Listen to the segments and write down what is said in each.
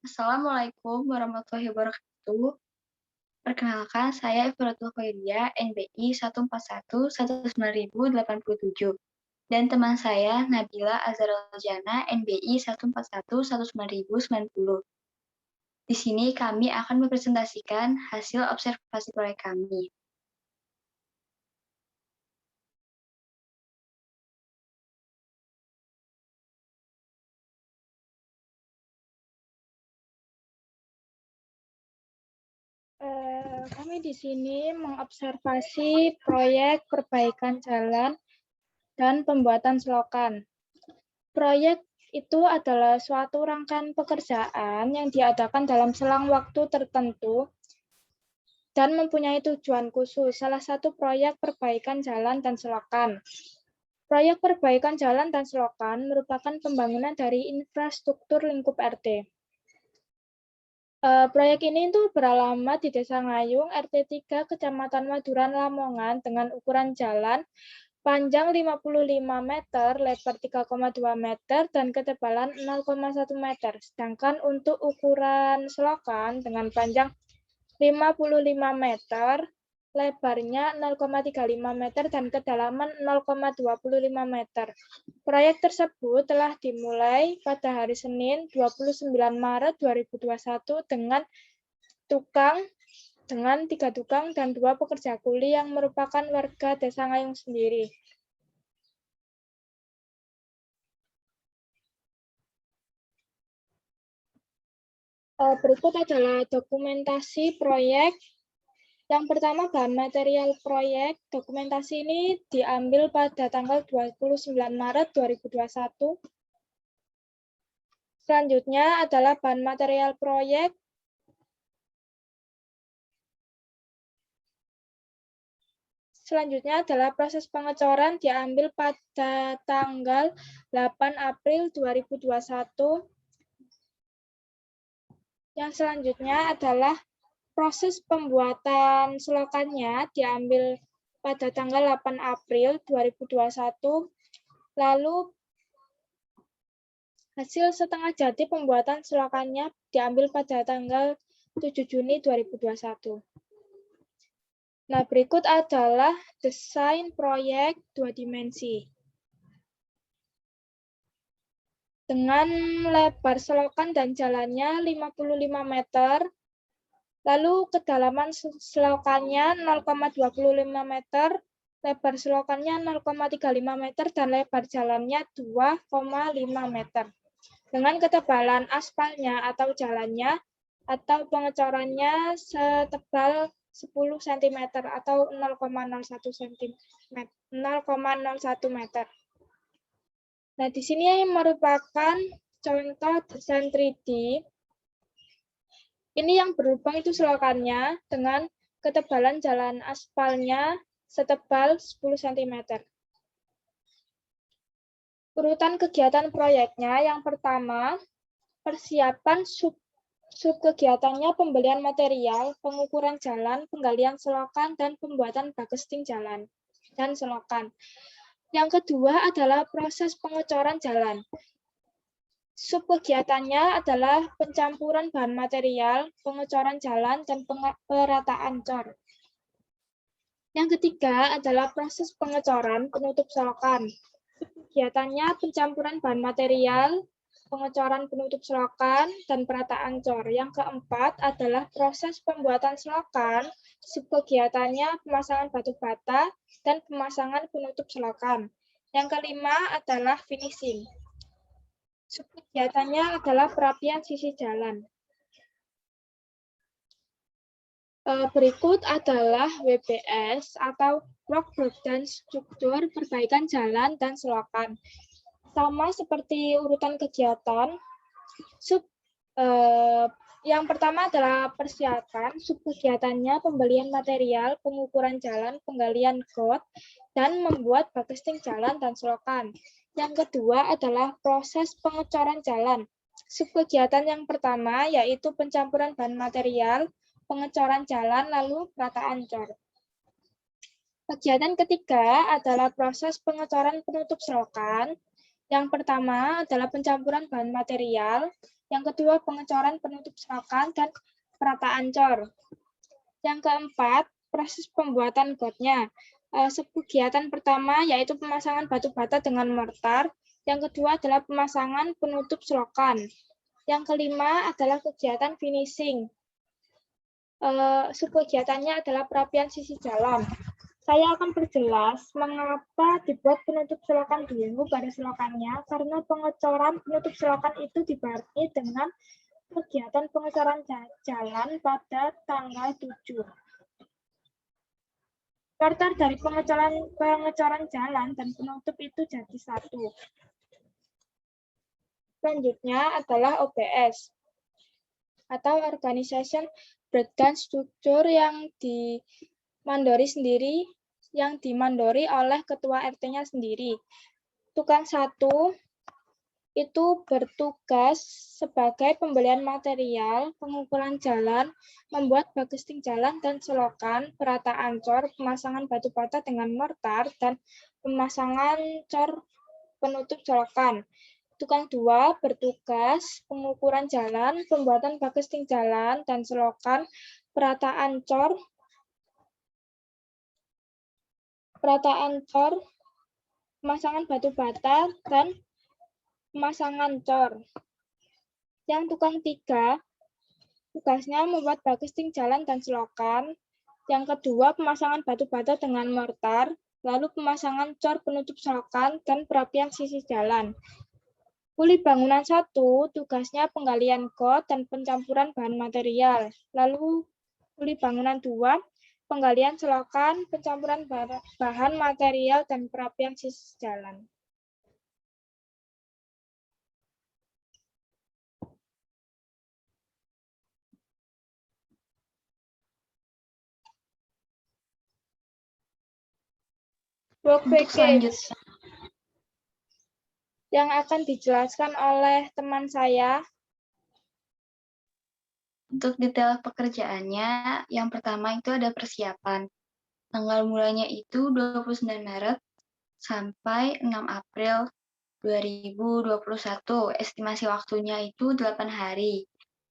Assalamualaikum warahmatullahi wabarakatuh. Perkenalkan, saya Ifratul Khairia, NBI 141-19087. Dan teman saya, Nabila Azharul Jana, NBI 141-19090. Di sini kami akan mempresentasikan hasil observasi proyek kami. Kami di sini mengobservasi proyek perbaikan jalan dan pembuatan selokan. Proyek itu adalah suatu rangkaian pekerjaan yang diadakan dalam selang waktu tertentu dan mempunyai tujuan khusus. Salah satu proyek perbaikan jalan dan selokan. Proyek perbaikan jalan dan selokan merupakan pembangunan dari infrastruktur lingkup RT. Proyek ini tuh beralamat di Desa Ngayung, RT 3, Kecamatan Maduran, Lamongan, dengan ukuran jalan panjang 55 meter, lebar 3,2 meter, dan ketebalan 0,1 meter. Sedangkan untuk ukuran selokan dengan panjang 55 meter, lebarnya 0,35 meter, dan kedalaman 0,25 meter. Proyek tersebut telah dimulai pada hari Senin 29 Maret 2021 dengan 3 tukang dan 2 pekerja kuli yang merupakan warga Desa Ngayung sendiri. Berikut adalah dokumentasi proyek. Yang pertama, bahan material proyek. Dokumentasi ini diambil pada tanggal 29 Maret 2021. Selanjutnya adalah bahan material proyek. Selanjutnya adalah proses pengecoran, diambil pada tanggal 8 April 2021. Yang selanjutnya adalah proses pembuatan selokannya, diambil pada tanggal 8 April 2021. Lalu hasil setengah jadi pembuatan selokannya diambil pada tanggal 7 Juni 2021. Nah, berikut adalah desain proyek 2 dimensi. Dengan lebar selokan dan jalannya 55 meter, lalu kedalaman selokannya 0,25 meter, lebar selokannya 0,35 meter, dan lebar jalannya 2,5 meter. Dengan ketebalan aspalnya atau jalannya atau pengecorannya setebal 10 cm atau 0,01 meter. Nah, di sini merupakan contoh desain 3D. Ini yang berlubang itu selokannya dengan ketebalan jalan aspalnya setebal 10 cm. Urutan kegiatan proyeknya, yang pertama, persiapan sub kegiatannya pembelian material, pengukuran jalan, penggalian selokan, dan pembuatan bagesting jalan dan selokan. Yang kedua adalah proses pengecoran jalan. Subkegiatannya adalah pencampuran bahan material, pengecoran jalan, dan perataan cor. Yang ketiga adalah proses pengecoran penutup selokan. Kegiatannya pencampuran bahan material, pengecoran penutup selokan, dan perataan cor. Yang keempat adalah proses pembuatan selokan, subkegiatannya pemasangan batu bata, dan pemasangan penutup selokan. Yang kelima adalah finishing. Subkegiatannya adalah perapian sisi jalan. Berikut adalah WBS atau Work Breakdown Struktur Perbaikan Jalan dan Selokan. Sama seperti urutan kegiatan, yang pertama adalah persiapan, subkegiatannya pembelian material, pengukuran jalan, penggalian got, dan membuat bagesting jalan dan selokan. Yang kedua adalah proses pengecoran jalan. Subkegiatan yang pertama yaitu pencampuran bahan material, pengecoran jalan, lalu perataan cor. Kegiatan ketiga adalah proses pengecoran penutup selokan. Yang pertama adalah pencampuran bahan material, yang kedua pengecoran penutup selokan dan perataan cor. Yang keempat, proses pembuatan gotnya. Kegiatan pertama yaitu pemasangan batu bata dengan mortar, yang kedua adalah pemasangan penutup selokan. Yang kelima adalah kegiatan finishing. Subkegiatannya adalah perapian sisi jalan. Saya akan perjelas mengapa dibuat penutup selokan dulu pada selokannya, karena pengecoran penutup selokan itu dibarengi dengan kegiatan pengecoran jalan pada tanggal 7. Mortar dari pengecoran jalan dan penutup itu jadi satu. Selanjutnya adalah OBS atau Organization Breakdown Structure yang dimandori oleh ketua RT-nya sendiri. Tukang satu itu bertugas sebagai pembelian material, pengukuran jalan, membuat bagesting jalan dan selokan, perataan cor, pemasangan batu bata dengan mortar, dan pemasangan cor penutup selokan. Tukang dua bertugas pengukuran jalan, pembuatan bagesting jalan dan selokan, perataan cor, pemasangan batu bata, dan pemasangan cor. Yang tukang tiga, tugasnya membuat bagesting jalan dan selokan. Yang kedua, pemasangan batu bata dengan mortar, lalu pemasangan cor penutup selokan, dan perapian sisi jalan. Kuli bangunan 1, tugasnya penggalian got dan pencampuran bahan material. Lalu kuli bangunan 2, penggalian selokan, pencampuran bahan material, dan perapian sisi jalan. Work package yang akan dijelaskan oleh teman saya. Untuk detail pekerjaannya, yang pertama itu ada persiapan. Tanggal mulainya itu 29 Maret sampai 6 April 2021. Estimasi waktunya itu 8 hari.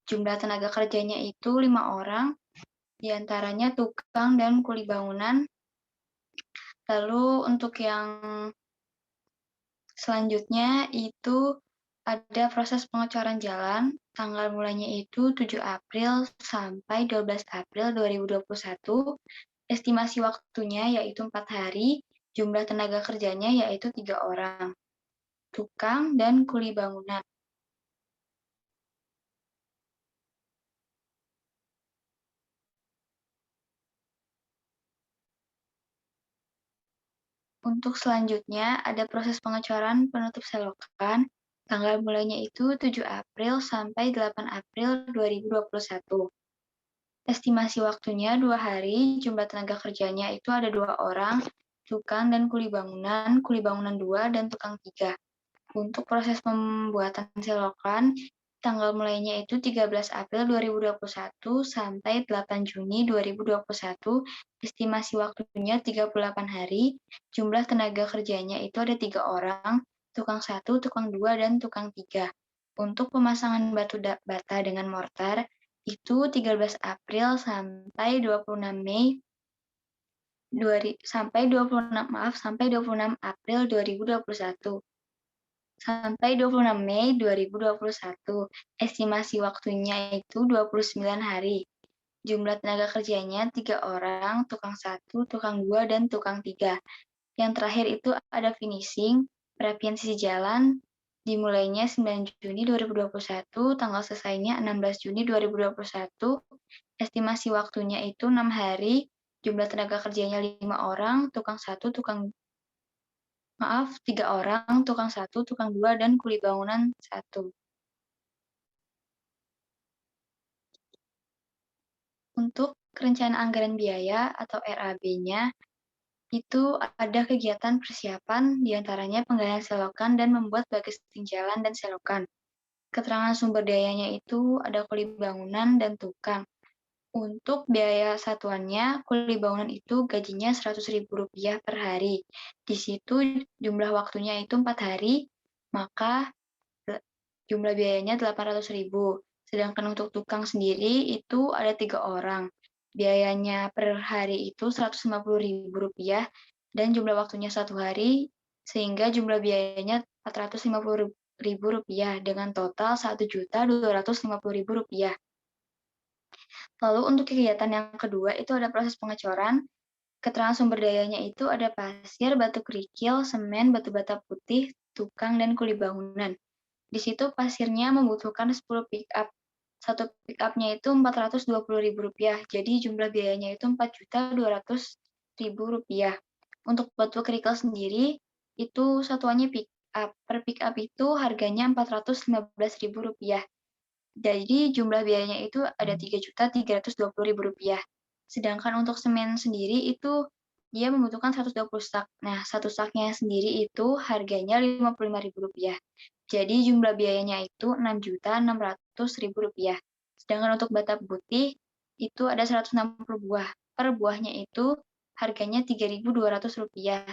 Jumlah tenaga kerjanya itu 5 orang, diantaranya tukang dan kuli bangunan. Lalu untuk yang selanjutnya itu ada proses pengecoran jalan, tanggal mulainya itu 7 April sampai 12 April 2021. Estimasi waktunya yaitu 4 hari, jumlah tenaga kerjanya yaitu 3 orang, tukang dan kuli bangunan. Untuk selanjutnya ada proses pengecoran penutup selokan, tanggal mulainya itu 7 April sampai 8 April 2021. Estimasi waktunya 2 hari, jumlah tenaga kerjanya itu ada 2 orang, tukang dan kuli bangunan 2 dan tukang 3. Untuk proses pembuatan selokan, tanggal mulainya itu 13 April 2021 sampai 8 Juni 2021, estimasi waktunya 38 hari, jumlah tenaga kerjanya itu ada 3 orang, tukang 1, tukang 2, dan tukang 3. Untuk pemasangan batu bata dengan mortar, itu 13 April sampai 26 Mei sampai 26 April 2021 sampai 26 Mei 2021. Estimasi waktunya itu 29 hari. Jumlah tenaga kerjanya 3 orang, tukang 1, tukang 2, dan tukang 3. Yang terakhir itu ada finishing, perapian sisi jalan, dimulainya 9 Juni 2021, tanggal selesainya 16 Juni 2021, estimasi waktunya itu 6 hari, jumlah tenaga kerjanya 5 orang, tukang 1, 3 orang, tukang 1, tukang 2, dan kuli bangunan 1. Untuk rencana anggaran biaya atau RAB-nya, itu ada kegiatan persiapan, diantaranya penggalian selokan dan membuat bagesting jalan dan selokan. Keterangan sumber dayanya itu ada kuli bangunan dan tukang. Untuk biaya satuannya, kuli bangunan itu gajinya Rp100.000 per hari. Di situ jumlah waktunya itu 4 hari, maka jumlah biayanya 800.000. Sedangkan untuk tukang sendiri itu ada 3 orang. Biayanya per hari itu Rp150.000 dan jumlah waktunya 1 hari, sehingga jumlah biayanya Rp450.000 dengan total Rp1.250.000. Lalu untuk kegiatan yang kedua itu ada proses pengecoran. Keterangan sumber dayanya itu ada pasir, batu kerikil, semen, batu bata putih, tukang, dan kuli bangunan. Di situ pasirnya membutuhkan 10 pick up. Satu pick up-nya itu Rp420.000, jadi jumlah biayanya itu Rp4.200.000. Untuk batu kerikil sendiri, itu satuannya pick up. Per pick up itu harganya Rp415.000. Jadi jumlah biayanya itu ada Rp3.320.000. Sedangkan untuk semen sendiri itu dia membutuhkan 120 sak. Nah, satu saknya sendiri itu harganya Rp55.000. Jadi jumlah biayanya itu Rp6.600.000. Sedangkan untuk bata putih itu ada 160 buah. Per buahnya itu harganya Rp3.200,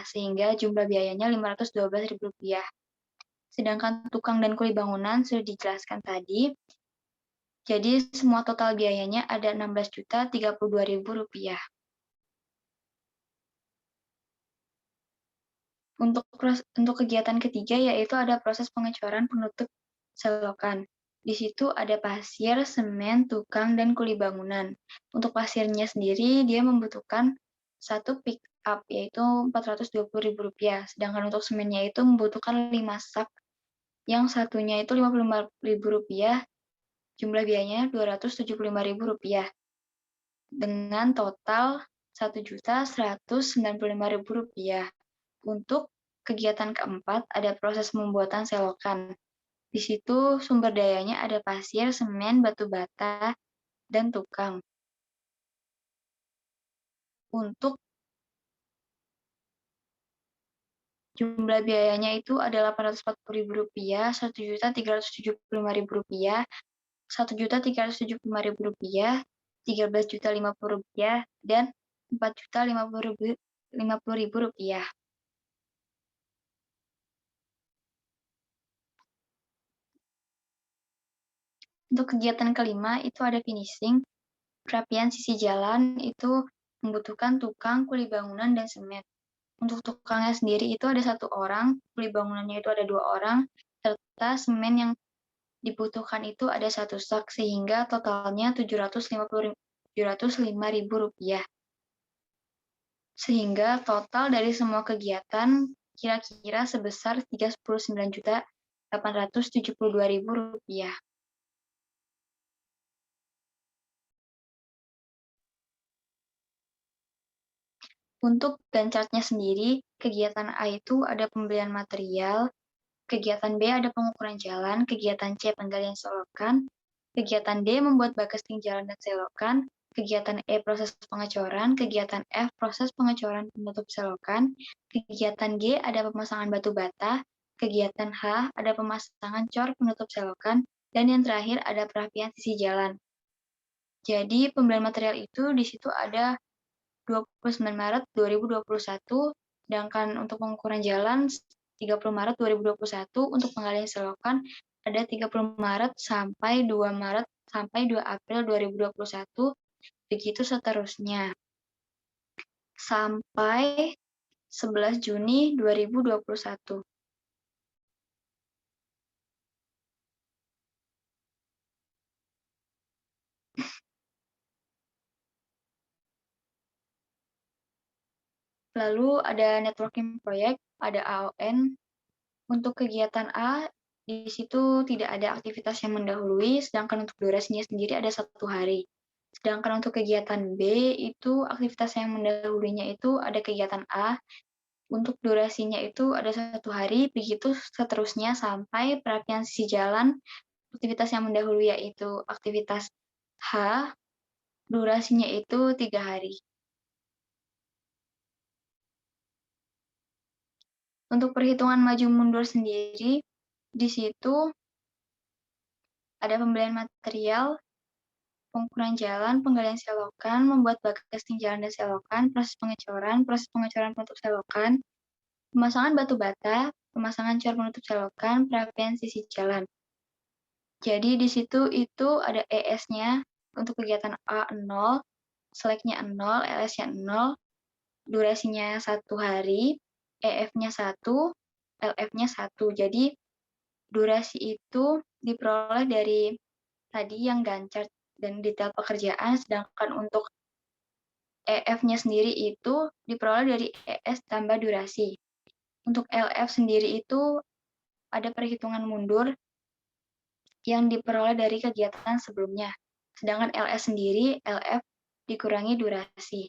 sehingga jumlah biayanya Rp512.000. Sedangkan tukang dan kuli bangunan sudah dijelaskan tadi, jadi semua total biayanya ada Rp16.032.000. Untuk kegiatan ketiga yaitu ada proses pengecoran penutup selokan. Di situ ada pasir, semen, tukang, dan kuli bangunan. Untuk pasirnya sendiri dia membutuhkan satu pick up yaitu Rp420.000. Sedangkan untuk semennya itu membutuhkan 5 sak, yang satunya itu Rp55.000, jumlah biayanya Rp275.000 dengan total Rp1.195.000. Untuk kegiatan keempat ada proses pembuatan selokan. Di situ sumber dayanya ada pasir, semen, batu bata, dan tukang. Untuk jumlah biayanya itu ada Rp840.000, Rp1.375.000, Rp1.375.000, Rp13.050.000, dan Rp4.050.000. Untuk kegiatan kelima itu ada finishing. Perapian sisi jalan itu membutuhkan tukang, kuli bangunan, dan semen. Untuk tukangnya sendiri itu ada 1 orang, kuli bangunannya itu ada 2 orang, serta semen yang dibutuhkan itu ada 1 sak, sehingga totalnya Rp705.000. Sehingga total dari semua kegiatan kira-kira sebesar Rp39.872.000. Untuk Gantt chart-nya sendiri, kegiatan A itu ada pembelian material, kegiatan B ada pengukuran jalan, kegiatan C penggalian selokan, kegiatan D membuat bagasing jalan dan selokan, kegiatan E proses pengecoran, kegiatan F proses pengecoran penutup selokan, kegiatan G ada pemasangan batu bata, kegiatan H ada pemasangan cor penutup selokan, dan yang terakhir ada perapian sisi jalan. Jadi pembelian material itu di situ ada 29 Maret 2021, sedangkan untuk pengukuran jalan 30 Maret 2021, untuk penggalian selokan ada 30 Maret sampai 2 Maret sampai 2 April 2021, begitu seterusnya. Sampai 11 Juni 2021. Lalu ada networking proyek, ada AON. Untuk kegiatan A, di situ tidak ada aktivitas yang mendahului, sedangkan untuk durasinya sendiri ada 1 hari. Sedangkan untuk kegiatan B, itu aktivitas yang mendahulunya itu ada kegiatan A, untuk durasinya itu ada 1 hari, begitu seterusnya sampai perapian sisi jalan. Aktivitas yang mendahului yaitu aktivitas H, durasinya itu 3 hari. Untuk perhitungan maju mundur sendiri, di situ ada pembelian material, pengukuran jalan, penggalian selokan, membuat bagasing jalan dan selokan, proses pengecoran penutup selokan, pemasangan batu bata, pemasangan cor penutup selokan, perapian sisi jalan. Jadi di situ itu ada ES-nya untuk kegiatan A 0, seleknya 0, LS-nya 0, durasinya 1 hari, EF-nya 1, LF-nya 1. Jadi durasi itu diperoleh dari tadi yang Gantt chart dan detail pekerjaan, sedangkan untuk EF-nya sendiri itu diperoleh dari ES tambah durasi. Untuk LF sendiri itu ada perhitungan mundur yang diperoleh dari kegiatan sebelumnya. Sedangkan LS sendiri, LF dikurangi durasi.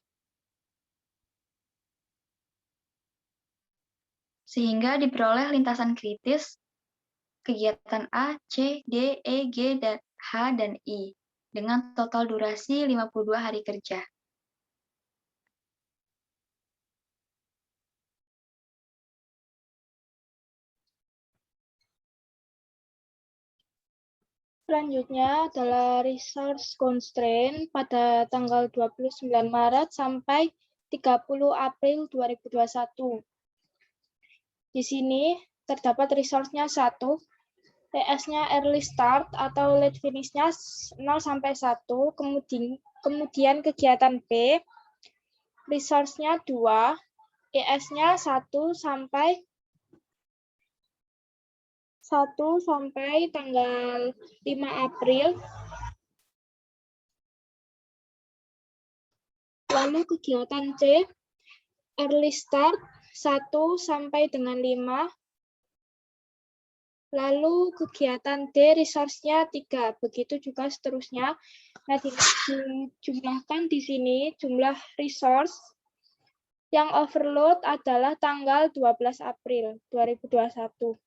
Sehingga diperoleh lintasan kritis kegiatan A, C, D, E, G, dan H, dan I dengan total durasi 52 hari kerja. Selanjutnya adalah resource constraint pada tanggal 29 Maret sampai 30 April 2021. Di sini terdapat resource-nya 1, TS-nya early start atau late finish-nya 0 sampai 1, kemudian kegiatan B, resource-nya 2, ES-nya 1 sampai tanggal 5 April. Lalu kegiatan C, early start 1 sampai dengan 5. Lalu kegiatan D, resource-nya 3. Begitu juga seterusnya. Nah, dijumlahkan di sini jumlah resource yang overload adalah tanggal 12 April 2021.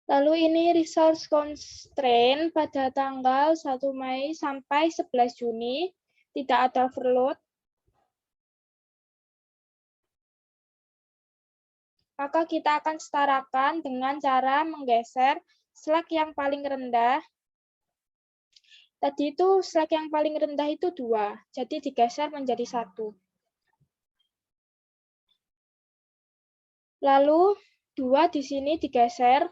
Lalu ini resource constraint pada tanggal 1 Mei sampai 11 Juni, tidak ada overload. Maka kita akan setarakan dengan cara menggeser slack yang paling rendah. Tadi itu slack yang paling rendah itu 2, jadi digeser menjadi 1. Lalu 2 di sini digeser.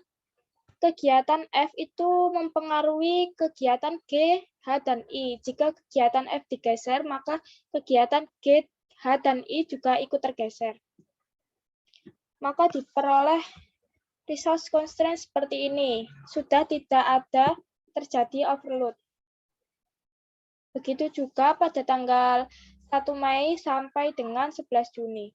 Kegiatan F itu mempengaruhi kegiatan G, H, dan I. Jika kegiatan F digeser, maka kegiatan G, H, dan I juga ikut tergeser. Maka diperoleh resource constraint seperti ini. Sudah tidak ada terjadi overload. Begitu juga pada tanggal 1 Mei sampai dengan 11 Juni.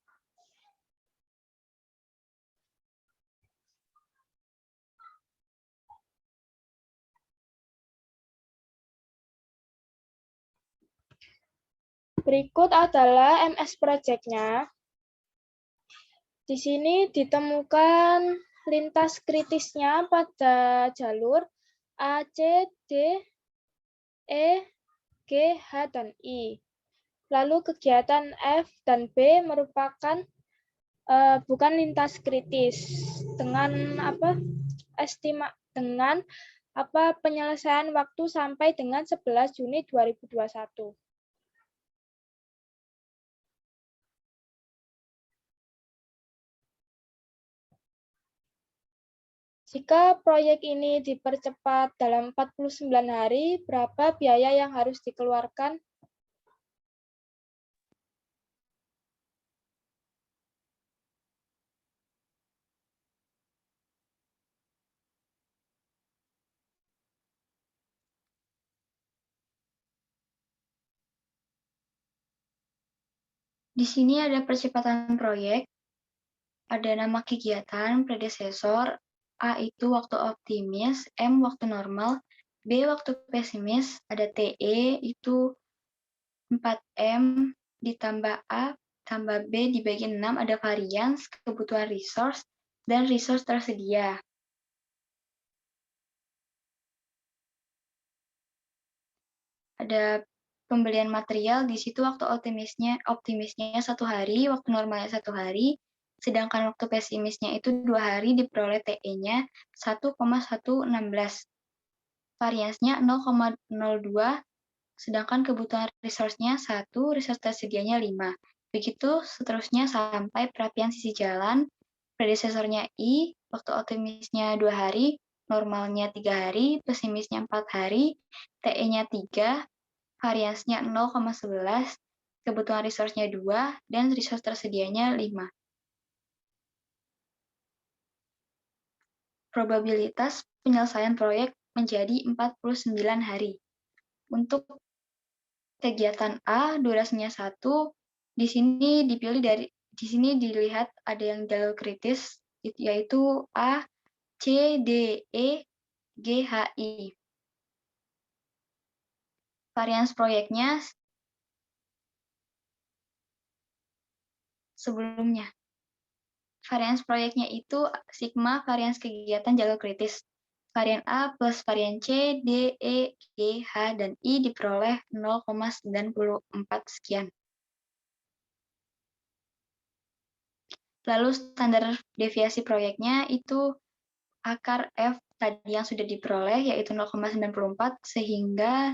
Berikut adalah MS Project-nya. Di sini ditemukan lintas kritisnya pada jalur A, C, D, E, G, H, dan I. Lalu kegiatan F dan B merupakan bukan lintas kritis dengan penyelesaian waktu sampai dengan 11 Juni 2021. Jika proyek ini dipercepat dalam 49 hari, berapa biaya yang harus dikeluarkan? Di sini ada percepatan proyek, ada nama kegiatan, predesesor, A itu waktu optimis, M waktu normal, B waktu pesimis, ada TE itu 4M ditambah A tambah B dibagi 6, ada varians, kebutuhan resource, dan resource tersedia. Ada pembelian material, di situ waktu optimisnya 1 hari, waktu normalnya 1 hari, sedangkan waktu pesimisnya itu 2 hari, diperoleh TE-nya 1,116. Variansnya 0,02 sedangkan kebutuhan resource-nya 1, resource tersedianya 5. Begitu seterusnya sampai perapian sisi jalan, predesesornya I, waktu optimisnya 2 hari, normalnya 3 hari, pesimisnya 4 hari, TE-nya 3, variansnya 0,11, kebutuhan resource-nya 2, dan resource tersedianya 5. Probabilitas penyelesaian proyek menjadi 49 hari. Untuk kegiatan A, durasinya 1, di sini dilihat ada yang jalur kritis, yaitu A, C, D, E, G, H, I. Varians proyeknya sebelumnya. Varians proyeknya itu sigma varians kegiatan jalur kritis. Varian A plus varian C, D, E, G, H, dan I diperoleh 0,94 sekian. Lalu standar deviasi proyeknya itu akar F tadi yang sudah diperoleh, yaitu 0,94, sehingga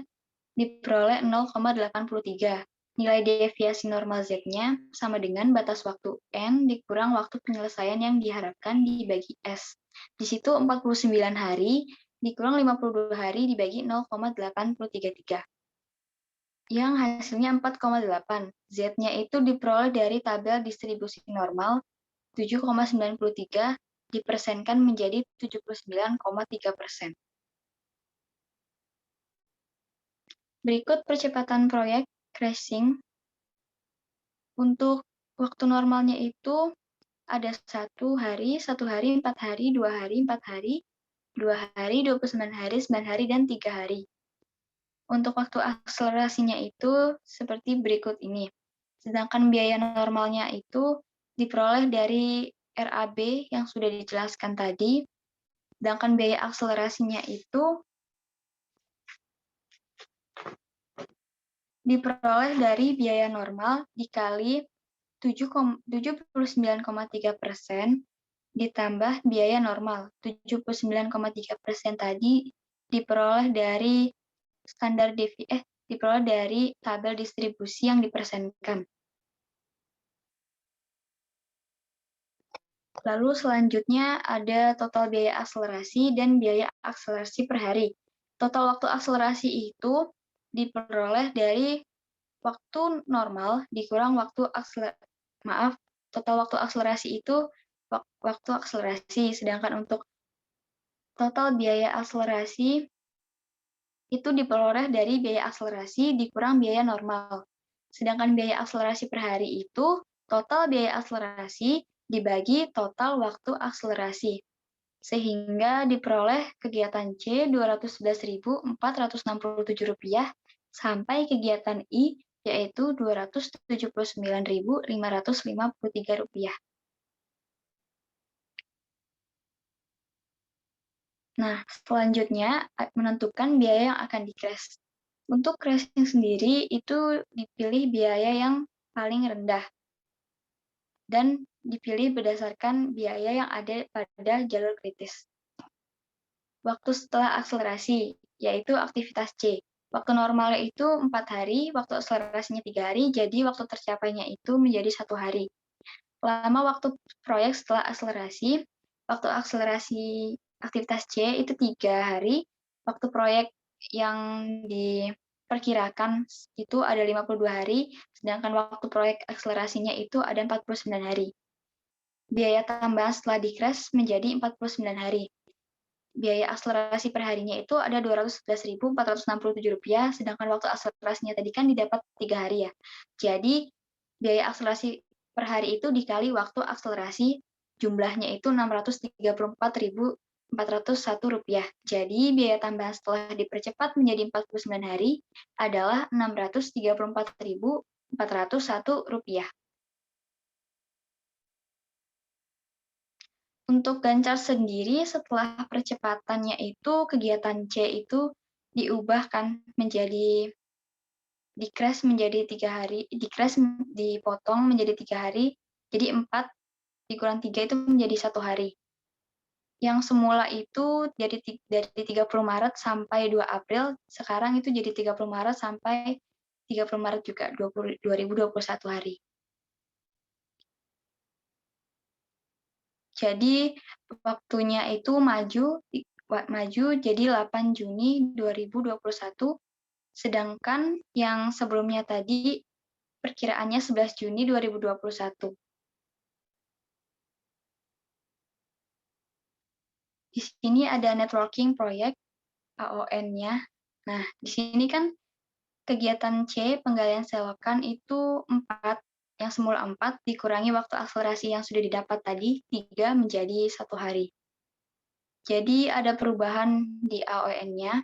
diperoleh 0,83. Nilai deviasi normal Z-nya sama dengan batas waktu N dikurang waktu penyelesaian yang diharapkan dibagi S. Di situ 49 hari dikurang 52 hari dibagi 0,833. Yang hasilnya 4,8. Z-nya itu diperoleh dari tabel distribusi normal 7,93 dipersenkan menjadi 79,3%. Berikut percepatan proyek crashing. Untuk waktu normalnya itu ada 1 hari, 4 hari, 2 hari, 4 hari, 2 hari, 29 hari, 9 hari, dan 3 hari. Untuk waktu akselerasinya itu seperti berikut ini. Sedangkan biaya normalnya itu diperoleh dari RAB yang sudah dijelaskan tadi. Sedangkan biaya akselerasinya itu diperoleh dari biaya normal dikali 79,3% ditambah biaya normal. 79,3% tadi diperoleh dari diperoleh dari tabel distribusi yang dipersenkan. Lalu selanjutnya ada total biaya akselerasi dan biaya akselerasi per hari. Total waktu akselerasi itu diperoleh dari waktu normal dikurang total waktu akselerasi itu waktu akselerasi, sedangkan untuk total biaya akselerasi itu diperoleh dari biaya akselerasi dikurang biaya normal. Sedangkan biaya akselerasi per hari itu total biaya akselerasi dibagi total waktu akselerasi. Sehingga diperoleh kegiatan C Rp211.467 sampai kegiatan I yaitu Rp279.553. Nah, selanjutnya menentukan biaya yang akan di-crash. Untuk crashing sendiri itu dipilih biaya yang paling rendah dan dipilih berdasarkan biaya yang ada pada jalur kritis. Waktu setelah akselerasi, yaitu aktivitas C. Waktu normalnya itu 4 hari, waktu akselerasinya 3 hari, jadi waktu tercapainya itu menjadi 1 hari. Lama waktu proyek setelah akselerasi, waktu akselerasi aktivitas C itu 3 hari, waktu proyek yang diperkirakan itu ada 52 hari, sedangkan waktu proyek akselerasinya itu ada 49 hari. Biaya tambahan setelah di-crash menjadi 49 hari. Biaya akselerasi per harinya itu ada Rp211.467, sedangkan waktu akselerasinya tadi kan didapat 3 hari ya. Jadi, biaya akselerasi per hari itu dikali waktu akselerasi, jumlahnya itu Rp634.401. Jadi, biaya tambahan setelah dipercepat menjadi 49 hari adalah Rp634.401. Untuk Gancar sendiri, setelah percepatannya itu, kegiatan C itu diubahkan menjadi di-crash menjadi 3 hari, dipotong menjadi 3 hari, jadi 4 dikurang 3 itu menjadi 1 hari. Yang semula itu dari 30 Maret sampai 2 April, sekarang itu jadi 30 Maret sampai 30 Maret juga, 2021 hari. Jadi waktunya itu maju jadi 8 Juni 2021, sedangkan yang sebelumnya tadi perkiraannya 11 Juni 2021. Di sini ada networking proyek AON-nya. Nah, di sini kan kegiatan C, penggalian selokan itu 4, yang semula 4 dikurangi waktu akselerasi yang sudah didapat tadi, 3 menjadi 1 hari. Jadi ada perubahan di AON-nya.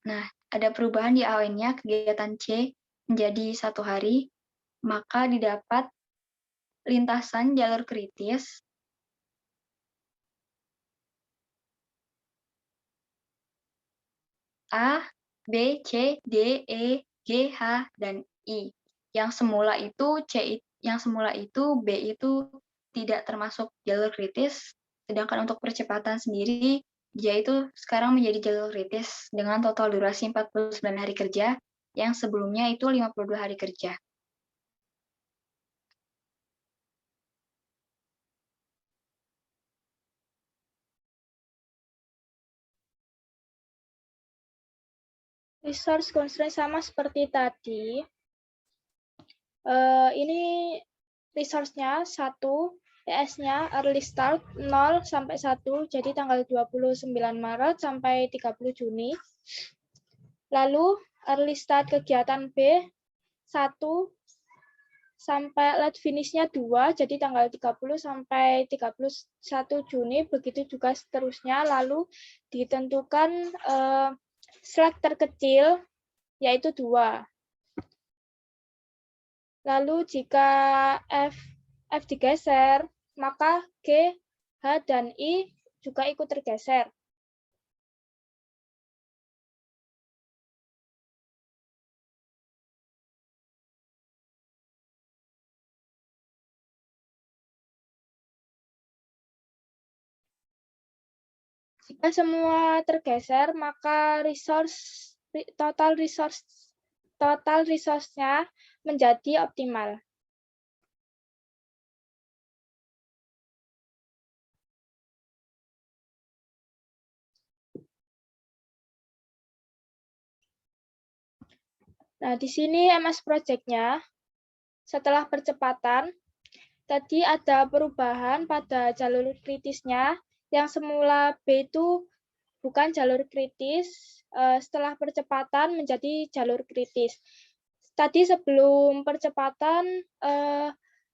Nah, ada perubahan di AON-nya, kegiatan C menjadi 1 hari, maka didapat lintasan jalur kritis A, B, C, D, E, G, H, dan I. Yang semula itu B itu tidak termasuk jalur kritis, sedangkan untuk percepatan sendiri dia itu sekarang menjadi jalur kritis dengan total durasi 49 hari kerja, yang sebelumnya itu 52 hari kerja. Resource constraint sama seperti tadi. Ini resource-nya 1, ES-nya early start 0 sampai 1, jadi tanggal 29 Maret sampai 30 Juni. Lalu early start kegiatan B 1 sampai late finish-nya 2, jadi tanggal 30 sampai 31 Juni, begitu juga seterusnya. Lalu ditentukan slack terkecil, yaitu 2. Lalu jika F digeser, maka G, H, dan I juga ikut tergeser. Jika semua tergeser, maka total resource-nya menjadi optimal. Nah, di sini MS Project-nya, setelah percepatan, tadi ada perubahan pada jalur kritisnya, yang semula B itu bukan jalur kritis, setelah percepatan menjadi jalur kritis. Tadi sebelum percepatan,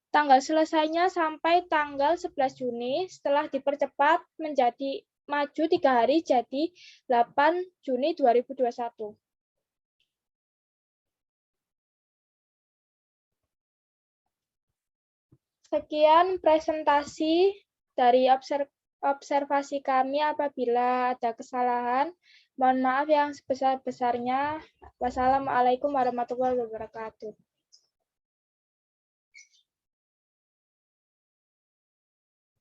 tanggal selesainya sampai tanggal 11 Juni, setelah dipercepat menjadi maju 3 hari jadi 8 Juni 2021. Sekian presentasi dari observasi kami. Apabila ada kesalahan, mohon maaf yang sebesar-besarnya. Wassalamualaikum warahmatullahi wabarakatuh.